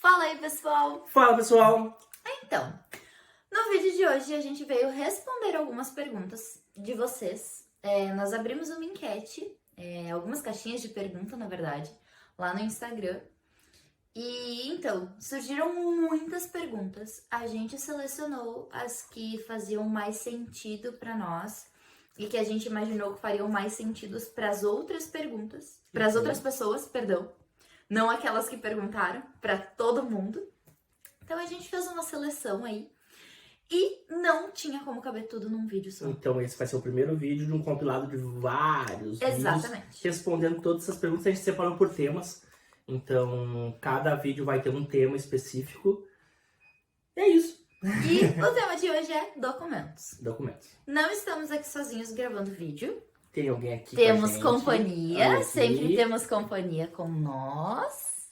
Fala aí, pessoal! Fala, pessoal! Então, no vídeo de hoje a gente veio responder algumas perguntas de vocês. Nós abrimos uma enquete, algumas caixinhas de pergunta, na verdade, lá no Instagram. E então, surgiram muitas perguntas. A gente selecionou as que faziam mais sentido para nós e que a gente imaginou que fariam mais sentido para as outras perguntas, para as outras pessoas, perdão. Não aquelas que perguntaram, para todo mundo. Então a gente fez uma seleção aí e não tinha como caber tudo num vídeo só. Então esse vai ser o primeiro vídeo de um compilado de vários Exatamente. vídeos respondendo todas essas perguntas. A gente separou por temas. Então cada vídeo vai ter um tema específico. É isso. E o tema de hoje é documentos. Documentos. Não estamos aqui sozinhos gravando vídeo. Tem alguém aqui Temos com a gente. companhia, Olha aqui. sempre temos companhia com nós.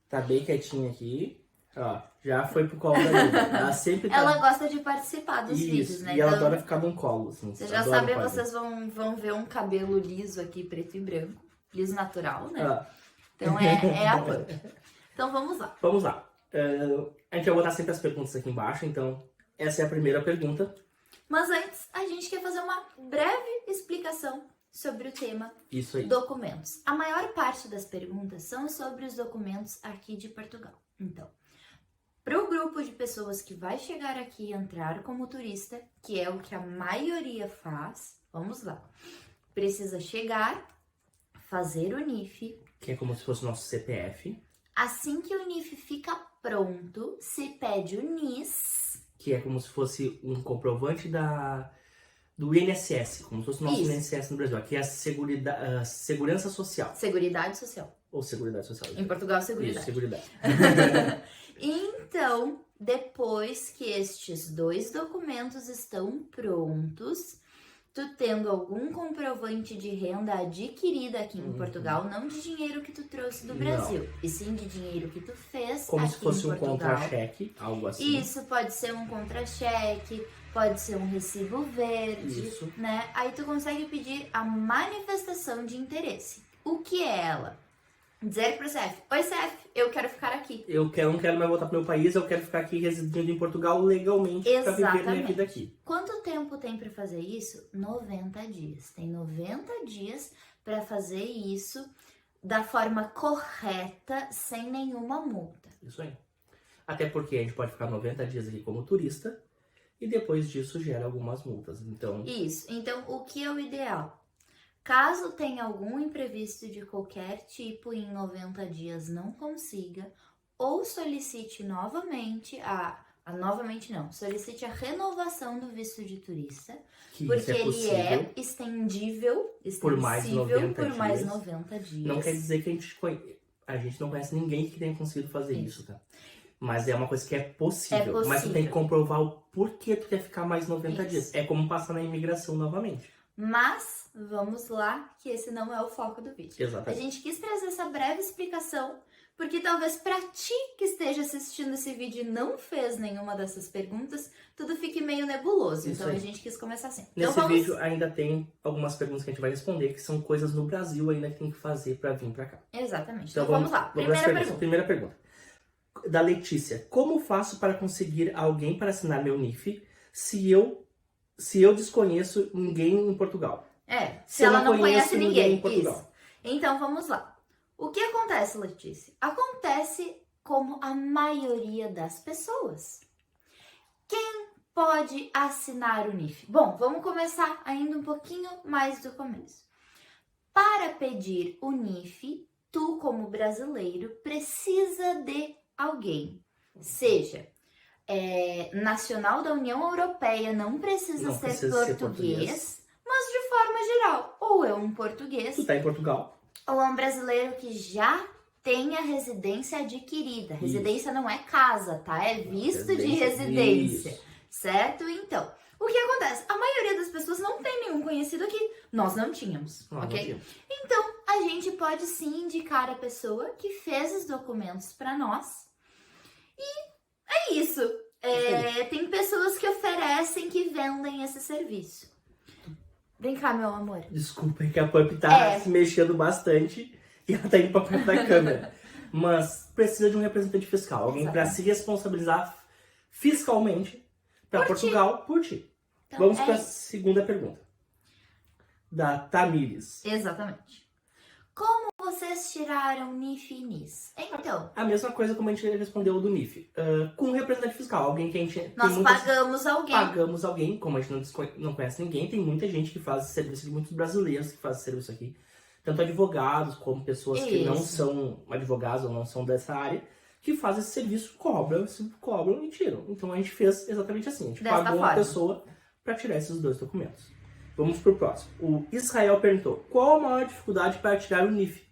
Tá bem quietinha aqui. Ó, já foi pro colo da Lívia. Ela sempre tá... Ela gosta de participar dos Isso, vídeos, né? E ela Então, adora ficar num colo, assim. vocês já adora sabem, fazer. vocês vão ver um cabelo liso aqui, preto e branco. Liso natural, né? Ah. Então é a Pamp. Então vamos lá. Vamos lá. A gente vai botar sempre as perguntas aqui embaixo, então essa é a primeira pergunta. Mas antes, a gente quer fazer uma breve explicação sobre o tema Isso aí. documentos. A maior parte das perguntas são sobre os documentos aqui de Portugal. Então, para o grupo de pessoas que vai chegar aqui e entrar como turista, que é o que a maioria faz, vamos lá. Precisa chegar, fazer o NIF. Que é como se fosse o nosso CPF. Assim que o NIF fica pronto, se pede o NIS. Que é como se fosse um comprovante do INSS, como se fosse o nosso Isso. INSS no Brasil. Aqui é a Segurança Social. Seguridade Social. Ou Seguridade Social. Em Portugal, Isso, Seguridade. Seguridade. Então, depois que estes dois documentos estão prontos, tu tendo algum comprovante de renda adquirida aqui em Portugal, não de dinheiro que tu trouxe do Não. Brasil, e sim de dinheiro que tu fez Como aqui se fosse em um Portugal. contra-cheque, algo assim. Isso pode ser um contra-cheque, pode ser um recibo verde, Isso. né? Aí tu consegue pedir a manifestação de interesse. O que é ela? Dizer pro CEF, oi CEF, eu quero ficar aqui. Eu não quero mais voltar pro meu país, eu quero ficar aqui residindo em Portugal legalmente para viver minha Exatamente. vida aqui. Quanto tempo tem para fazer isso? 90 dias. Tem 90 dias para fazer isso da forma correta, sem nenhuma multa. Isso aí. Até porque a gente pode ficar 90 dias aqui como turista e depois disso gera algumas multas. Então, Isso. Então, o que é o ideal? Caso tenha algum imprevisto de qualquer tipo e em 90 dias não consiga, ou solicite novamente solicite a renovação do visto de turista, que porque isso é ele possível. é extensível Por mais 90 por mais dias. 90 dias. Não quer dizer que a gente não conhece ninguém que tenha conseguido fazer isso, tá? Mas é uma coisa que é possível. É Mas tu tem que possível. comprovar o porquê tu quer ficar mais 90 Isso. dias. É como passar na imigração novamente. Mas vamos lá, que esse não é o foco do vídeo. A Exatamente. gente quis trazer essa breve explicação, porque talvez pra ti que esteja assistindo esse vídeo e não fez nenhuma dessas perguntas, tudo fique meio nebuloso. Isso Então aí. a gente quis começar assim. Nesse Então vamos... vídeo ainda tem algumas perguntas que a gente vai responder, que são coisas no Brasil ainda que tem que fazer pra vir pra cá. Exatamente. Então Então vamos lá. às Primeira perguntas. pergunta. Primeira pergunta. Da Letícia. Como faço para conseguir alguém para assinar meu NIF se eu desconheço ninguém em Portugal? Se eu ela não conheço conhece ninguém. em Portugal. Isso. Então vamos lá. O que acontece, Letícia? Acontece como a maioria das pessoas. Quem pode assinar o NIF? Bom, vamos começar ainda um pouquinho mais do começo. Para pedir o NIF, tu, como brasileiro, precisa de alguém. Seja nacional da União Europeia, não precisa Não ser precisa ser português, mas de forma geral, ou é um português, Tu tá em Portugal? ou é um brasileiro que já tem a residência adquirida. Residência não é casa, tá? É visto de residência, Isso. certo? Então, o que acontece? A maioria das pessoas não tem nenhum conhecido aqui. Nós não tínhamos, Ah, ok? não tinha. Então, a gente pode sim indicar a pessoa que fez os documentos para nós. E é isso. Tem pessoas que oferecem, que vendem esse serviço. Vem cá, meu amor. Desculpa, é que a Pump tá se mexendo bastante e ela tá indo pra perto da câmera. Mas precisa de um representante fiscal, alguém para se responsabilizar fiscalmente para Portugal por ti. Então, Vamos para a segunda pergunta. Da Tamires. Exatamente. Como vocês tiraram NIF e NIS? Então, A mesma coisa como a gente respondeu do NIF. Com um representante fiscal, alguém que a gente... nós pagamos alguém. Pagamos alguém, como a gente não conhece ninguém, tem muita gente que faz esse serviço, muitos brasileiros que fazem esse serviço aqui. Tanto advogados como pessoas que não são advogados ou não são dessa área, que fazem esse serviço, cobram e tiram. Então a gente fez exatamente assim. A gente pagou uma pessoa para tirar esses dois documentos. Vamos pro próximo. O Israel perguntou: qual a maior dificuldade para tirar o NIF?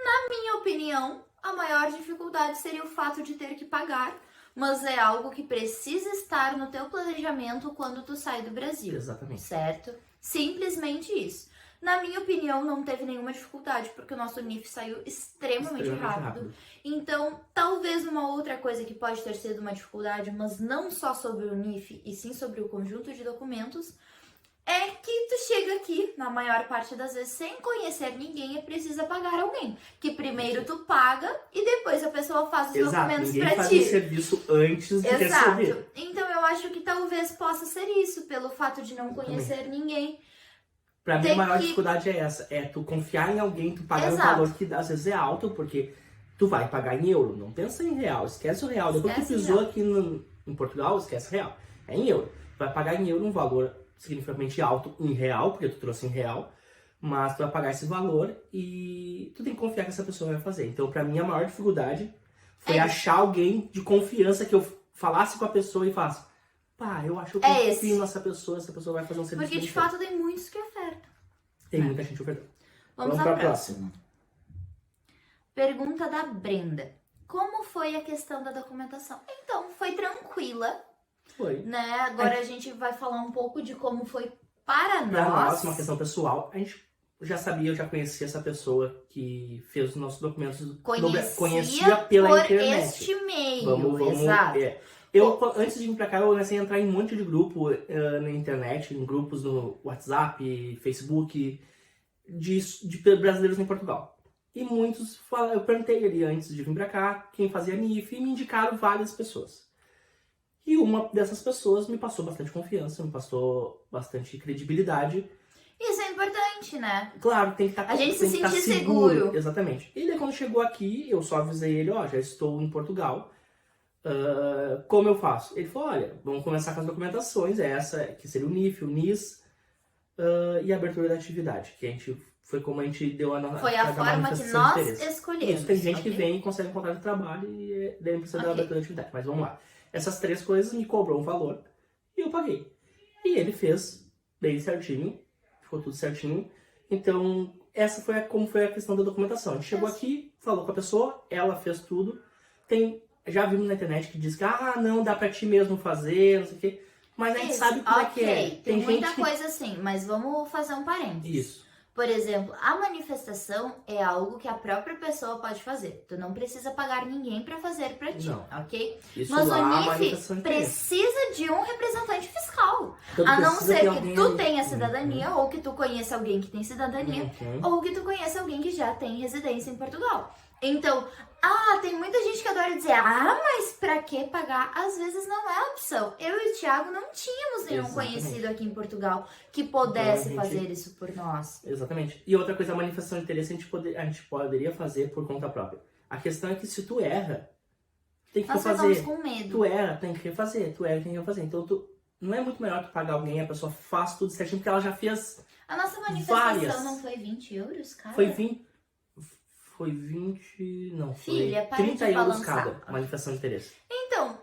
Na minha opinião, a maior dificuldade seria o fato de ter que pagar, mas é algo que precisa estar no teu planejamento quando tu sai do Brasil. Exatamente. Certo? Simplesmente isso. Na minha opinião, não teve nenhuma dificuldade, porque o nosso NIF saiu extremamente rápido. Então, talvez uma outra coisa que pode ter sido uma dificuldade, mas não só sobre o NIF, e sim sobre o conjunto de documentos, é que tu chega aqui, na maior parte das vezes, sem conhecer ninguém e precisa pagar alguém. Que primeiro tu paga e depois a pessoa faz os documentos pra ti. Ninguém faz o serviço antes de receber. Então eu acho que talvez possa ser isso, pelo fato de não conhecer ninguém. Pra mim, a maior dificuldade é essa. É tu confiar em alguém, tu pagar um valor que às vezes é alto, porque tu vai pagar em euro. Não pensa em real, esquece o real. Depois que tu pisou aqui em Portugal, esquece real. É em euro. Tu vai pagar em euro um valor significativamente alto em real, porque tu trouxe em real, mas tu vai pagar esse valor e tu tem que confiar que essa pessoa vai fazer. Então, pra mim, a maior dificuldade foi achar alguém de confiança que eu falasse com a pessoa e falasse: pá, eu acho que eu confio nessa pessoa vai fazer um serviço. Porque de fato tem muitos que ofertam. Tem muita gente ofertando. Vamos pra próxima. Pergunta da Brenda: como foi a questão da documentação? Então, foi tranquila. Foi. Né? Agora a gente vai falar um pouco de como foi para Pra nós. nós, uma questão pessoal, a gente já sabia, eu já conhecia essa pessoa que fez os nossos documentos. Conhecia pela internet. Este meio, vamos, exato. Antes de vir pra cá, eu comecei a entrar em um monte de grupo na internet, em grupos no WhatsApp, Facebook, de brasileiros em Portugal. E muitos, eu perguntei ali antes de vir pra cá, quem fazia NIF, e me indicaram várias pessoas. E uma dessas pessoas me passou bastante confiança, me passou bastante credibilidade. Isso é importante, né? Claro, tem que estar a gente se sentir seguro. Exatamente. E daí quando chegou aqui, eu só avisei ele: já estou em Portugal. Como eu faço? Ele falou: olha, vamos começar com as documentações, essa que seria o NIF, o NIS, e a abertura da atividade, que foi como a gente deu a nossa. Foi a forma que nós escolhemos. Isso, tem gente que vem e consegue um contrato de trabalho e daí precisa da abertura da atividade. Mas vamos lá. Essas três coisas me cobrou um valor e eu paguei. E ele fez bem certinho, ficou tudo certinho. Então, essa foi como foi a questão da documentação. A gente chegou aqui, falou com a pessoa, ela fez tudo. Já vimos na internet que diz que não, dá pra ti mesmo fazer, não sei o quê. Mas a gente sabe como é que é. Tem muita coisa assim, mas vamos fazer um parênteses. Isso. Por exemplo, a manifestação é algo que a própria pessoa pode fazer. Tu não precisa pagar ninguém pra fazer pra ti, ok? Mas o NIF precisa de um representante fiscal. Então, a não ser que tu tenha cidadania, ou que tu conheça alguém que tem cidadania, ou que tu conheça alguém que já tem residência em Portugal. Então, tem muita gente que adora dizer: mas pra que pagar? Às vezes não é opção. Eu e o Thiago não tínhamos nenhum conhecido aqui em Portugal que pudesse fazer isso por nós. Exatamente. E outra coisa, a manifestação de interesse a gente poderia fazer por conta própria. A questão é que se tu erra, tem que refazer. Nós ficamos com medo. Tu erra, tem que refazer. Tu erra, tem que refazer. Então, não é muito melhor tu pagar alguém, a pessoa faz tudo certinho, porque ela já fez a nossa manifestação não foi 20 euros, cara? Foi 20... Não, Filha, foi 30 euros cada manifestação de interesse. Então,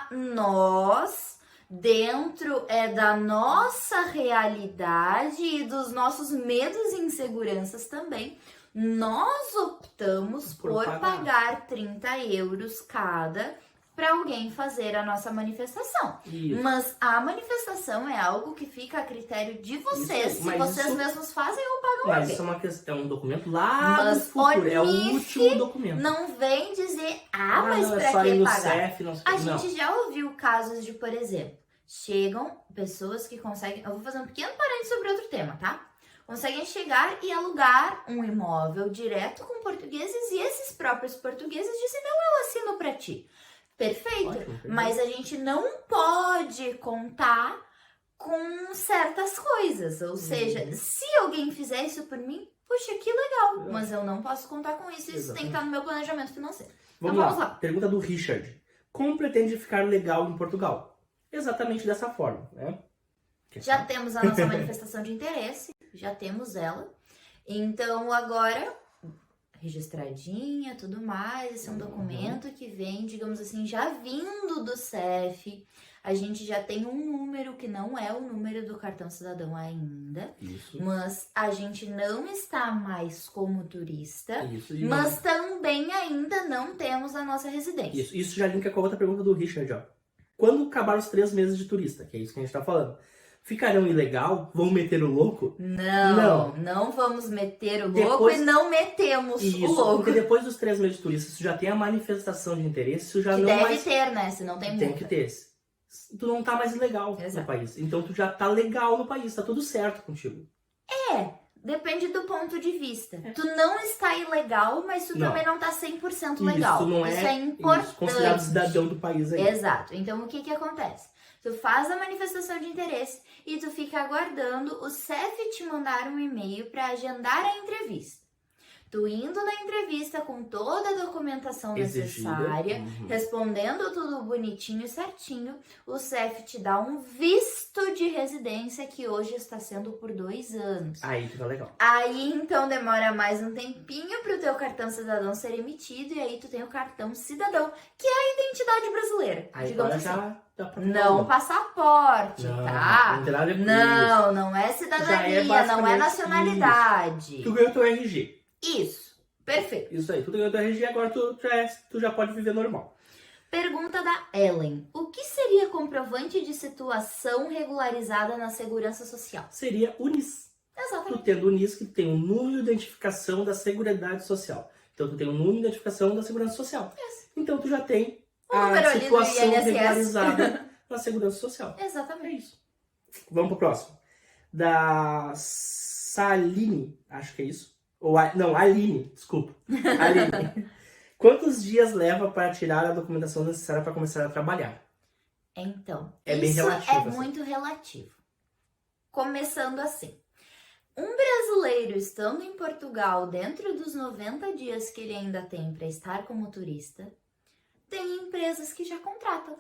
nós, dentro da nossa realidade e dos nossos medos e inseguranças também, nós optamos por pagar 30 euros cada para alguém fazer a nossa manifestação. Isso. Mas a manifestação é algo que fica a critério de vocês. Se vocês mesmos fazem ou pagam alguém. Mas isso é uma questão, é um documento lá do futuro. É o último documento. Não vem dizer, mas pra que pagar? CEF, a gente já ouviu casos de, por exemplo, chegam pessoas que conseguem... Eu vou fazer um pequeno parênteses sobre outro tema, tá? conseguem chegar e alugar um imóvel direto com portugueses e esses próprios portugueses dizem, não, eu assino para ti. Perfeito, Ótimo. Mas a gente não pode contar com certas coisas, ou seja, se alguém fizer isso por mim, puxa, que legal, mas eu não posso contar com isso, isso tem que estar no meu planejamento financeiro. Vamos lá. Pergunta do Richard. Como pretende ficar legal em Portugal? Exatamente dessa forma, né? Já temos a nossa manifestação de interesse, já temos ela, então agora, registradinha, tudo mais, esse é um documento que vem, digamos assim, já vindo do CEF. A gente já tem um número que não é o número do cartão cidadão ainda. Isso. Mas a gente não está mais como turista. Isso. Mas também ainda não temos a nossa residência. Isso já linka com a outra pergunta do Richard, ó. Quando acabar os 3 meses de turista, que é isso que a gente tá falando, ficarão ilegal? Vão meter o louco? Não vamos meter o louco e não metemos o louco. Porque depois dos 3 meses de turista, isso já tem a manifestação de interesse, isso já que não deve mais... ter, né? Se não tem multa. Tem que ter. Tu não tá mais ilegal no país. Então tu já tá legal no país, tá tudo certo contigo. Depende do ponto de vista. Tu não está ilegal, mas tu também não tá 100% legal. Isso é importante. Considerado cidadão do país aí. Exato. Então o que acontece? Tu faz a manifestação de interesse e tu fica aguardando o CEF te mandar um e-mail para agendar a entrevista. Tu indo na entrevista com toda a documentação necessária, respondendo tudo bonitinho e certinho, o CEF te dá um visto de residência que hoje está sendo por 2 anos. Aí fica legal. Aí então demora mais um tempinho para o teu cartão cidadão ser emitido e aí tu tem o cartão cidadão, que é a identidade brasileira. Aí digamos assim. Já dá pra não passaporte, tá? Não é cidadania, não é nacionalidade. Isso. Tu ganhou teu RG. Isso, perfeito. Isso aí, tu ganhou teu RG, agora tu já pode viver normal. Pergunta da Ellen. O que seria comprovante de situação regularizada na Segurança Social? Seria o NIS. Exatamente. Tu tendo o NIS, que tem um número de identificação da Seguridade Social. Então tu tem um número de identificação da Segurança Social. Yes. Então tu já tem a situação regularizada na Segurança Social. Exatamente. É isso. Vamos pro próximo. Da Saline, acho que é isso. Aline, desculpa. Aline. Quantos dias leva para tirar a documentação necessária para começar a trabalhar? Então, bem isso relativo, muito relativo. Começando assim. Um brasileiro estando em Portugal dentro dos 90 dias que ele ainda tem para estar como turista, tem empresas que já contratam.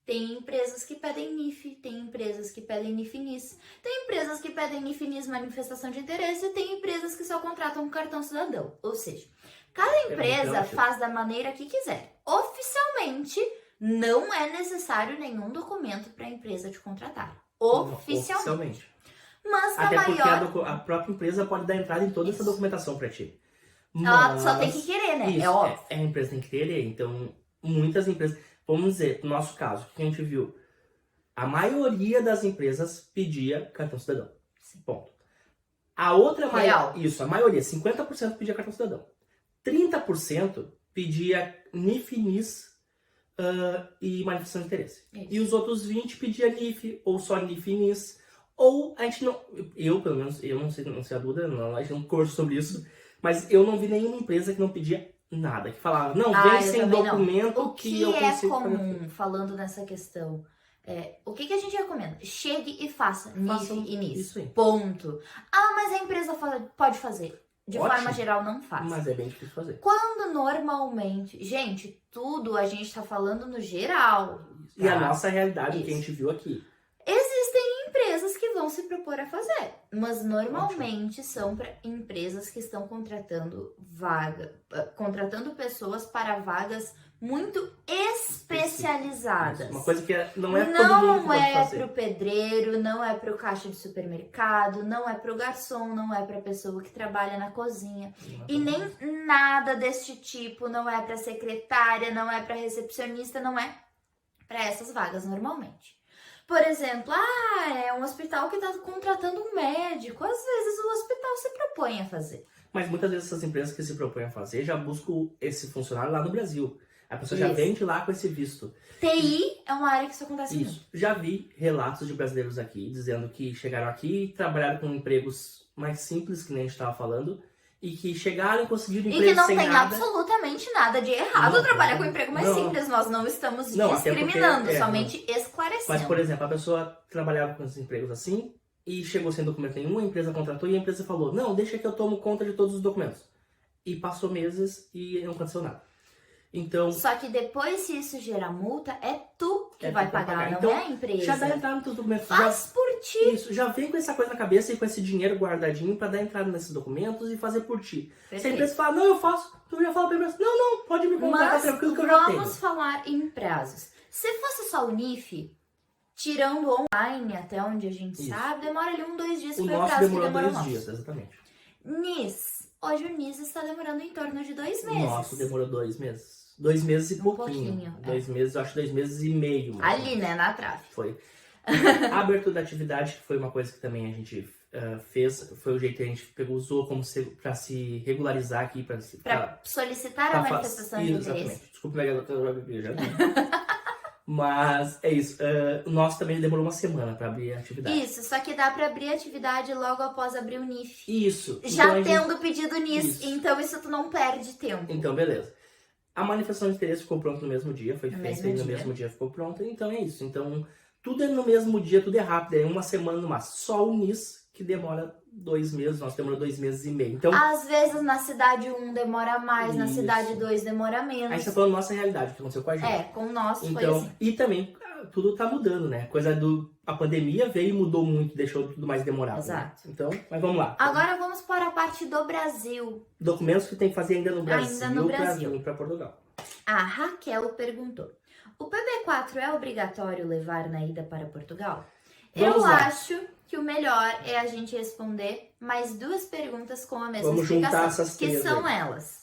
Tem empresas que pedem NIF, tem empresas que pedem NIF-NIS, tem empresas que pedem NIF-NIS manifestação de interesse e tem empresas que só contratam um cartão cidadão. Ou seja, cada empresa faz da maneira que quiser. Oficialmente, não é necessário nenhum documento para a empresa te contratar. Oficialmente. Mas até porque a própria empresa pode dar entrada em toda essa documentação para ti. Ela só tem que querer, né? Isso, é óbvio. A empresa tem que querer. Então, muitas empresas... Vamos dizer, no nosso caso, que a gente viu, a maioria das empresas pedia cartão cidadão. Ponto. A outra maioria, a maioria, 50% pedia cartão cidadão. 30% pedia NIF-NIS e manifestação de interesse. Isso. E os outros 20% pedia NIF, ou só NIF-NIS, ou a gente não... Eu, pelo menos, eu não sei a Duda, a gente não curso sobre isso, mas eu não vi nenhuma empresa que não pedia nada, que falava, não, vem sem documento que eu consigo fazer. O que é comum, falando nessa questão, o que a gente recomenda? Chegue e faça NIF e NIS. Isso aí. Ponto. Ah, mas a empresa pode fazer. De forma geral, não faz. Mas é bem difícil fazer. Quando normalmente... Gente, tudo a gente tá falando no geral. Tá? E a nossa realidade, que a gente viu aqui. Existem empresas que vão se propor a fazer, mas normalmente são para empresas que estão contratando pessoas para vagas muito especializadas. Uma coisa que não é todo mundo que pode fazer. Não é pro pedreiro, não é pro caixa de supermercado, não é pro garçom, não é pra pessoa que trabalha na cozinha. E nem nada deste tipo, não é pra secretária, não é pra recepcionista, não é para essas vagas normalmente. Por exemplo, é um hospital que está contratando um médico. Às vezes o hospital se propõe a fazer. Mas muitas vezes essas empresas que se propõem a fazer já buscam esse funcionário lá no Brasil. A pessoa já vem de lá com esse visto. TI é uma área que isso acontece muito. Já vi relatos de brasileiros aqui dizendo que chegaram aqui e trabalharam com empregos mais simples, que nem a gente estava falando, e que chegaram e conseguiram E emprego que não sem tem nada. absolutamente nada de errado Não, trabalhar com emprego mais não. simples. Nós não estamos Não, até porque, discriminando, somente esclarecendo. Mas, por exemplo, a pessoa trabalhava com esses empregos assim e chegou sem documento nenhum, a empresa contratou e a empresa falou, não, deixa que eu tomo conta de todos os documentos. E passou meses e não aconteceu nada. Então, Só que depois, se isso gerar multa, é tu que vai pagar, não então, é a empresa. já dá entrada nos teus documentos. Faz por ti. Isso, já vem com essa coisa na cabeça e com esse dinheiro guardadinho pra dar entrada nesses documentos e fazer por ti. Perfeito. Se a empresa fala, não, eu faço, tu já fala pra empresa, não, pode me contratar, Mas tranquilo que eu já tenho. vamos falar em prazos. Se fosse só o NIF, tirando online até onde a gente sabe, demora ali 2 dias. O foi nosso prazo demorou que demorou 2 dias, exatamente. NIS. Hoje o NIS está demorando em torno de 2 O meses. nosso demorou 2 meses. 2 meses e pouquinho. 2 meses, eu acho 2 meses e meio. Ali, né, na trave. Foi. A abertura da atividade, que foi uma coisa que também a gente fez, foi o jeito que a gente usou como para se regularizar aqui, para solicitar a manifestação de interesse. Exatamente. Desculpa, já. Mas é isso. O nosso também demorou uma semana para abrir a atividade. Isso, só que dá para abrir a atividade logo após abrir o NIF. Isso. Já então, tendo pedido NIS, Isso. então isso tu não perde tempo. Então, beleza. A manifestação de interesse ficou pronta no mesmo dia, foi No feita mesmo e no dia. mesmo dia ficou pronta. Então é isso. Então, tudo é no mesmo dia, tudo é rápido, é uma semana no máximo. Só o NIS que demora 2 meses, nós demorou 2 meses e meio. Então, Às vezes na cidade 1 demora mais, na Isso. cidade 2 demora menos. aí você tá falando nossa realidade, o que aconteceu com a gente. É, com o nosso foi Então, assim. e também, tudo tá mudando, né? A pandemia veio e mudou muito, deixou tudo mais demorado. Exato. Né? Então, mas vamos lá. Agora vamos para a parte do Brasil. Documentos que tem que fazer ainda no Brasil, Ainda no pra Brasil. vir pra Portugal. A Raquel perguntou: o PB4 é obrigatório levar na ida para Portugal? Vamos Eu lá. acho que o melhor é a gente responder mais 2 perguntas com a mesma Vamos juntar explicação, essas que 3 são aí. elas.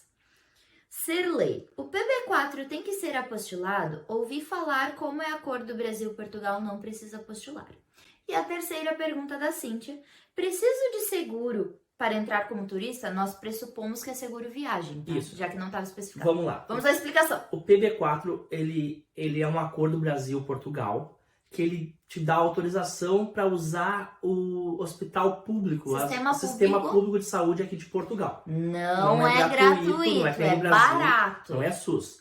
Ser lei. O PB4 tem que ser apostilado? Ouvi falar como é a cor do Brasil-Portugal, não precisa apostilar. E a terceira pergunta da Cíntia: preciso de seguro para entrar como turista? Nós pressupomos que é seguro viagem, tá? Isso. Já que não estava especificado. Vamos lá. Vamos à explicação. O PB4, ele é um acordo Brasil-Portugal que ele te dá autorização para usar o hospital público, o sistema público de saúde aqui de Portugal. Não é gratuito, não é que nem é no Brasil, barato. Não é SUS.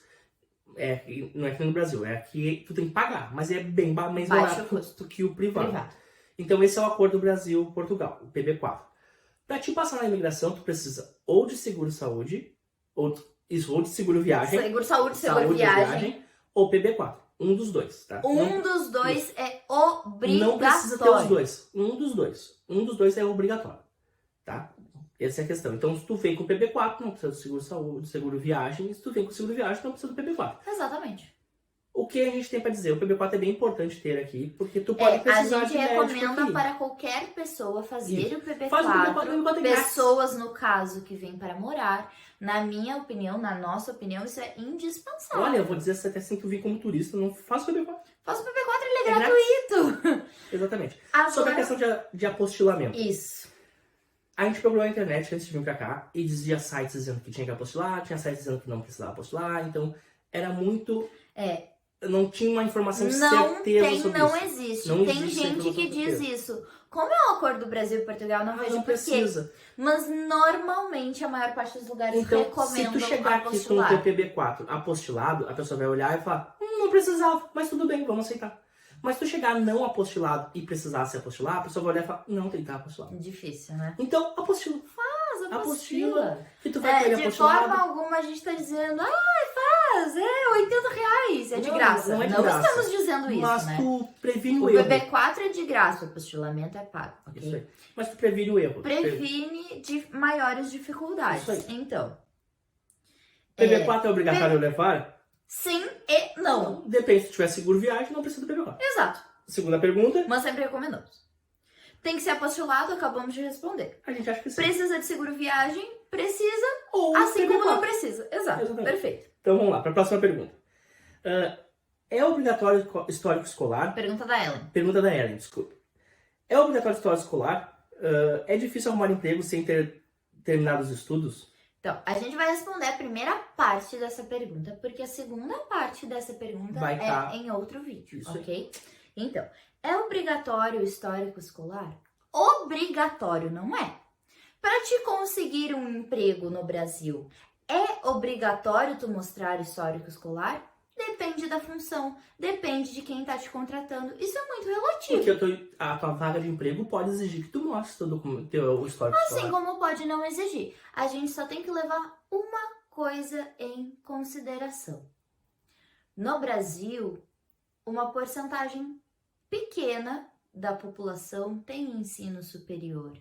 Não é que nem no Brasil, é que tu tem que pagar, mas é bem mais Baixo barato custo. que o privado. Então esse é o acordo Brasil-Portugal, o PB4. Para te passar na imigração, tu precisa ou de seguro-saúde, ou de seguro-viagem. Seguro-saúde, seguro-viagem. Ou PB4. Um dos dois, tá? Dos dois é obrigatório. Não precisa ter os dois. Um dos dois. Um dos dois é obrigatório, tá? Essa é a questão. Então, se tu vem com o PB4, não precisa do seguro-saúde, seguro-viagem. Se tu vem com o seguro-viagem, não precisa do PB4. Exatamente. O que a gente tem para dizer? O PB4 é bem importante ter aqui, porque tu pode precisar de médico aqui. A gente recomenda para qualquer pessoa fazer o PB4. Faz o PB4 pessoas, no caso, que vêm para morar. Na minha opinião, na nossa opinião, isso é indispensável. Olha, eu vou dizer até assim que tu vir como turista, não faz o PB4. Faz o PB4, ele é gratuito. Exatamente. Agora... Sobre a questão de apostilamento. Isso. A gente procurou a internet antes de vir pra cá e dizia sites dizendo que tinha que apostilar, tinha sites dizendo que não precisava apostilar, então era muito... Não tinha uma informação certeza sobre não isso. existe. Não tem existe gente que diz isso. Como é o acordo do Brasil e Portugal, não vejo não por quê. precisa. Mas normalmente a maior parte dos lugares Então, recomendam se tu chegar aqui com o teu PB4 apostilado, a pessoa vai olhar e falar, não precisava, mas tudo bem, vamos aceitar. Mas se tu chegar não apostilado e precisar se apostilar, a pessoa vai olhar e falar, não, tem que estar apostilado. Difícil, né? Então, apostila. Apostila. Que tu vai ter de apostilado. forma alguma a gente tá dizendo, faz, R$80, é de graça. Não é de graça. Estamos dizendo isso, mas né? tu previne O o erro. PB4 é de graça, o apostilamento é pago. Okay? Isso aí. Mas tu previne o erro. Previne de maiores dificuldades. Isso aí. Então. PB4 é obrigatório levar? Sim e não. Depende, se tiver seguro viagem, não precisa do PB4. Exato. Segunda pergunta. Mas sempre recomendamos. Tem que ser apostilado, acabamos de responder. A gente acha que sim. Precisa de seguro viagem? Precisa. Ou assim PB4. como não precisa. Exato. Exatamente. Perfeito. Então vamos lá, para a próxima pergunta. É obrigatório histórico escolar? Pergunta da Ellen. Pergunta da Ellen, desculpa. É obrigatório histórico escolar? É difícil arrumar emprego sem ter terminado os estudos? Então, a gente vai responder a primeira parte dessa pergunta, porque a segunda parte dessa pergunta vai tá... em outro vídeo, Isso ok? Aí. Então, é obrigatório o histórico escolar? Obrigatório não é. Para te conseguir um emprego no Brasil, é obrigatório tu mostrar histórico escolar? Depende da função, depende de quem está te contratando. Isso é muito relativo. Porque a tua vaga de emprego pode exigir que tu mostre o histórico escolar. Assim como pode não exigir. A gente só tem que levar uma coisa em consideração. No Brasil, uma porcentagem pequena da população tem ensino superior.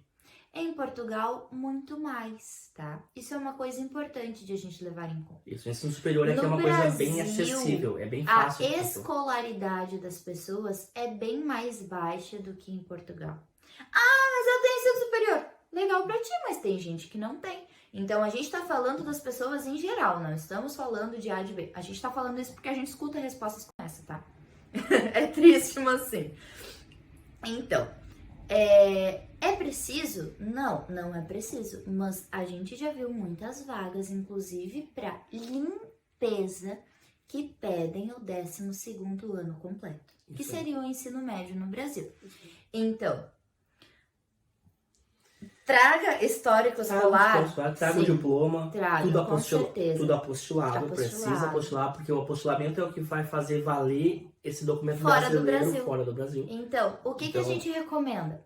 Em Portugal, muito mais, tá? Isso é uma coisa importante de a gente levar em conta. Isso, o ensino superior aqui é uma coisa bem acessível, é bem fácil. A escolaridade das pessoas é bem mais baixa do que em Portugal. Ah, mas eu tenho ensino superior. Legal pra ti, mas tem gente que não tem. Então, a gente tá falando das pessoas em geral, não estamos falando de A de B. A gente tá falando isso porque a gente escuta respostas como essa, tá? É triste, mas sim. Então, é preciso? Não, não é preciso. Mas a gente já viu muitas vagas, inclusive para limpeza, que pedem o 12º ano completo, que seria o ensino médio no Brasil. Então, traga histórico escolar. Traga o diploma, traga, tudo apostilado, precisa apostilar, porque o apostilamento é o que vai fazer valer esse documento fora do Brasil. Então, o que a gente recomenda?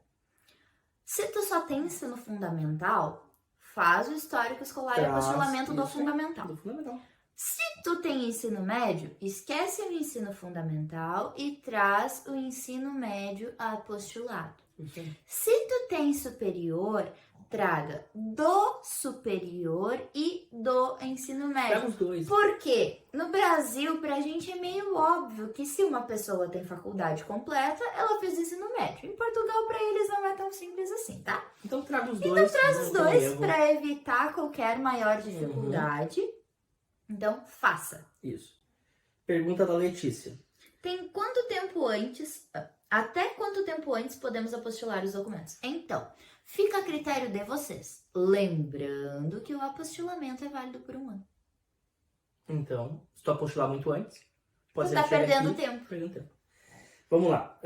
Se tu só tem ensino fundamental, faz o histórico escolar e apostilamento do fundamental. Se tu tem ensino médio, esquece o ensino fundamental e traz o ensino médio apostolado. Se tu tem superior, traga do superior e do ensino médio. Traga os dois. Porque no Brasil, pra gente é meio óbvio que se uma pessoa tem faculdade completa, ela fez ensino médio. Em Portugal, pra eles não é tão simples assim, tá? Então traga os dois. Então traz os dois pra evitar qualquer maior dificuldade. Então, faça. Isso. Pergunta da Letícia. Tem quanto tempo antes... Até quanto tempo antes podemos apostilar os documentos? Então, fica a critério de vocês. Lembrando que o apostilamento é válido por 1 ano. Então, se tu apostilar muito antes, pode estar perdendo tempo. Vamos lá.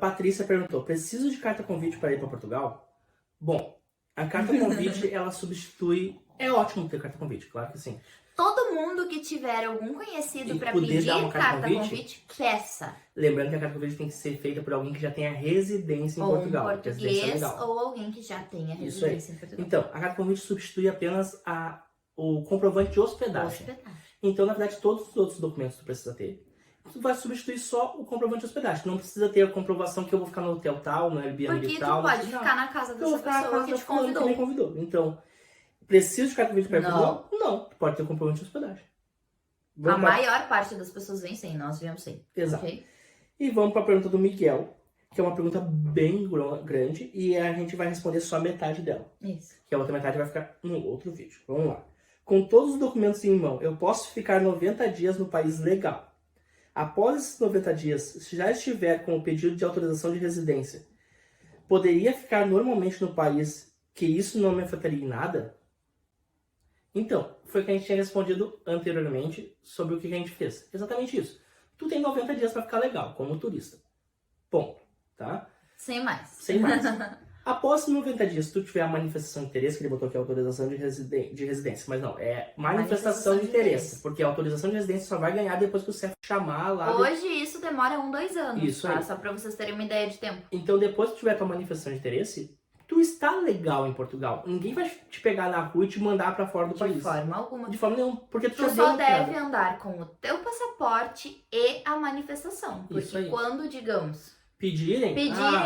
Patrícia perguntou, preciso de carta convite para ir para Portugal? Bom, a carta convite, ela substitui... É ótimo ter carta convite, claro que sim. Todo mundo que tiver algum conhecido para pedir carta convite, peça. Lembrando que a carta convite tem que ser feita por alguém que já tenha residência em Portugal. Ou um português, ou alguém que já tenha residência em Portugal. Então, a carta convite substitui apenas o comprovante de hospedagem. Então, na verdade, todos os outros documentos que tu precisa ter, tu vai substituir só o comprovante de hospedagem. Tu não precisa ter a comprovação que eu vou ficar no hotel tal, no Airbnb tal. Porque tu pode ficar na casa dessa pessoa que te convidou. Então... Preciso de carta convite para ir para Portugal? Não. Pode ter comprovante de hospedagem. A maior parte das pessoas vem sem, nós viemos sem. Exato. Okay? E vamos para a pergunta do Miguel, que é uma pergunta bem grande e a gente vai responder só metade dela. Isso. Que a outra metade vai ficar no outro vídeo. Vamos lá. Com todos os documentos em mão, eu posso ficar 90 dias no país legal. Após esses 90 dias, se já estiver com o pedido de autorização de residência, poderia ficar normalmente no país que isso não me afetaria em nada? Então, foi o que a gente tinha respondido anteriormente sobre o que a gente fez. Exatamente isso. Tu tem 90 dias para ficar legal, como turista. Ponto. Tá? Sem mais. Sem mais. Após 90 dias, se tu tiver a manifestação de interesse, que ele botou aqui a autorização de residência, mas não, é manifestação de interesse. Porque a autorização de residência só vai ganhar depois que o CEF chamar lá. Hoje isso demora 2 anos, isso tá? aí. Só para vocês terem uma ideia de tempo. Então, depois que tiver a tua manifestação de interesse... Tu está legal em Portugal. Ninguém vai te pegar na rua e te mandar para fora do país. De forma alguma. De forma nenhuma. Porque tu só deve andar com o teu passaporte e a manifestação. Porque quando, digamos... Pedirem,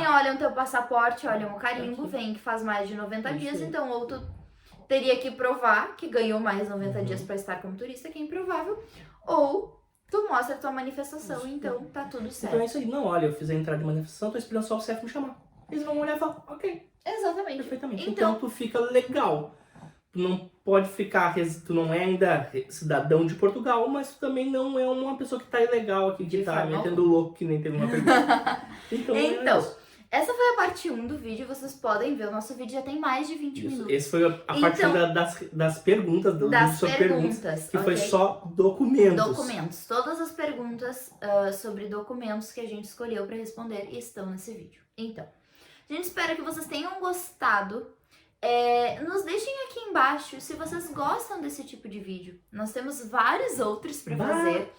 olham o teu passaporte, olham o carimbo, vem que faz mais de 90 dias. Então, ou tu teria que provar que ganhou mais 90 dias para estar como turista, que é improvável. Ou... tu mostra a tua manifestação, então tá tudo certo. Então é isso aí. Não, olha, eu fiz a entrada de manifestação, tô esperando só o CEF me chamar. Eles vão olhar e falar, ok. Exatamente. Perfeitamente. Então tu fica legal. Tu não pode ficar, tu não é ainda cidadão de Portugal, mas tu também não é uma pessoa que tá ilegal aqui, que tá metendo louco, que nem teve uma pergunta. Então essa foi a parte 1 do vídeo, vocês podem ver, o nosso vídeo já tem mais de 20 minutos. Esse foi a parte das perguntas, do vídeo sobre perguntas, que foi só documentos. Documentos. Todas as perguntas sobre documentos que a gente escolheu para responder estão nesse vídeo. Então, a gente espera que vocês tenham gostado nos deixem aqui embaixo se vocês gostam desse tipo de vídeo. Nós temos vários outros para fazer.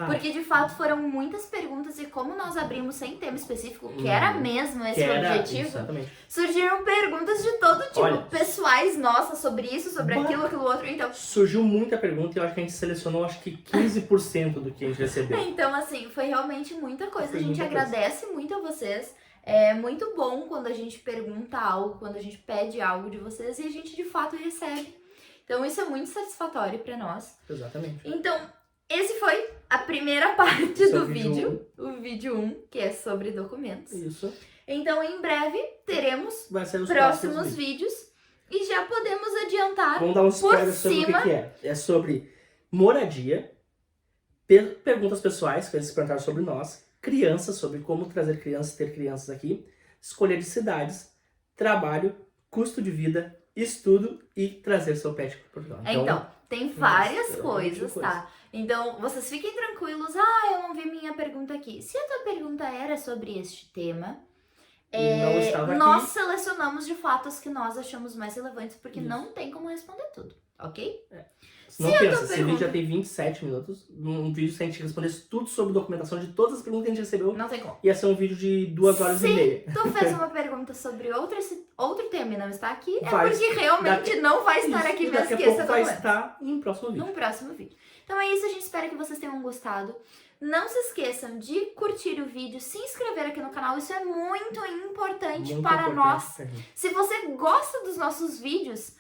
Porque de fato foram muitas perguntas e como nós abrimos sem tema específico, que era mesmo esse o objetivo, exatamente. Surgiram perguntas de todo tipo, pessoais nossas, sobre isso, sobre aquilo outro, então... Surgiu muita pergunta e eu acho que a gente selecionou, acho que 15% do que a gente recebeu. Então, assim, foi realmente muita coisa. A gente agradece muito a vocês. É muito bom quando a gente pergunta algo, quando a gente pede algo de vocês e a gente de fato recebe. Então, isso é muito satisfatório pra nós. Exatamente. Então, esse foi a primeira parte do vídeo, o vídeo 1, que é sobre documentos. Isso. Então, em breve, teremos próximos vídeos e já podemos adiantar. Vamos dar um spoiler sobre o que é. É sobre moradia, perguntas pessoais, que eles perguntaram sobre nós, crianças, sobre como trazer crianças, ter crianças aqui, escolha de cidades, trabalho, custo de vida, estudo e trazer seu pet para Portugal. Então, tem várias coisas, tá? Então, vocês fiquem tranquilos. Eu não vi minha pergunta aqui. Se a tua pergunta era sobre este tema, nós selecionamos de fato as que nós achamos mais relevantes, porque não tem como responder tudo, ok? Não pensa, esse vídeo já tem 27 minutos, um vídeo se a gente respondesse tudo sobre documentação de todas as perguntas que a gente recebeu, não tem como. Ia ser um vídeo de 2 horas e meia. Se tu fez uma pergunta sobre outro tema e não está aqui, porque realmente não vai estar aqui mesmo. Daqui a pouco vai estar em próximo vídeo. Num próximo vídeo. Então é isso, a gente espera que vocês tenham gostado. Não se esqueçam de curtir o vídeo, se inscrever aqui no canal, isso é muito importante para nós. Se você gosta dos nossos vídeos,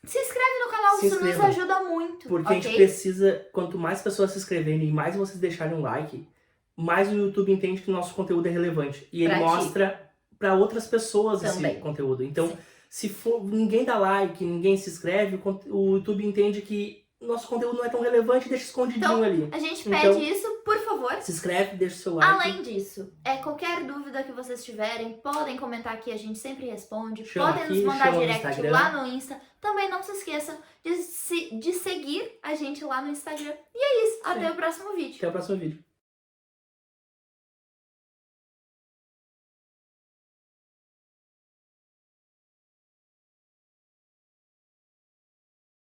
se inscreve no canal, isso nos ajuda muito. Porque a gente precisa, quanto mais pessoas se inscreverem e mais vocês deixarem um like, mais o YouTube entende que o nosso conteúdo é relevante. E ele mostra para outras pessoas esse conteúdo. Então, se ninguém dá like, ninguém se inscreve, o YouTube entende que nosso conteúdo não é tão relevante e deixa escondidinho ali. A gente pede isso, por favor. Se inscreve, deixa o seu like. Além disso, qualquer dúvida que vocês tiverem, podem comentar aqui, a gente sempre responde. Podem nos mandar direct lá no Insta. Também não se esqueçam de seguir a gente lá no Instagram. E é isso, até o próximo vídeo. Até o próximo vídeo.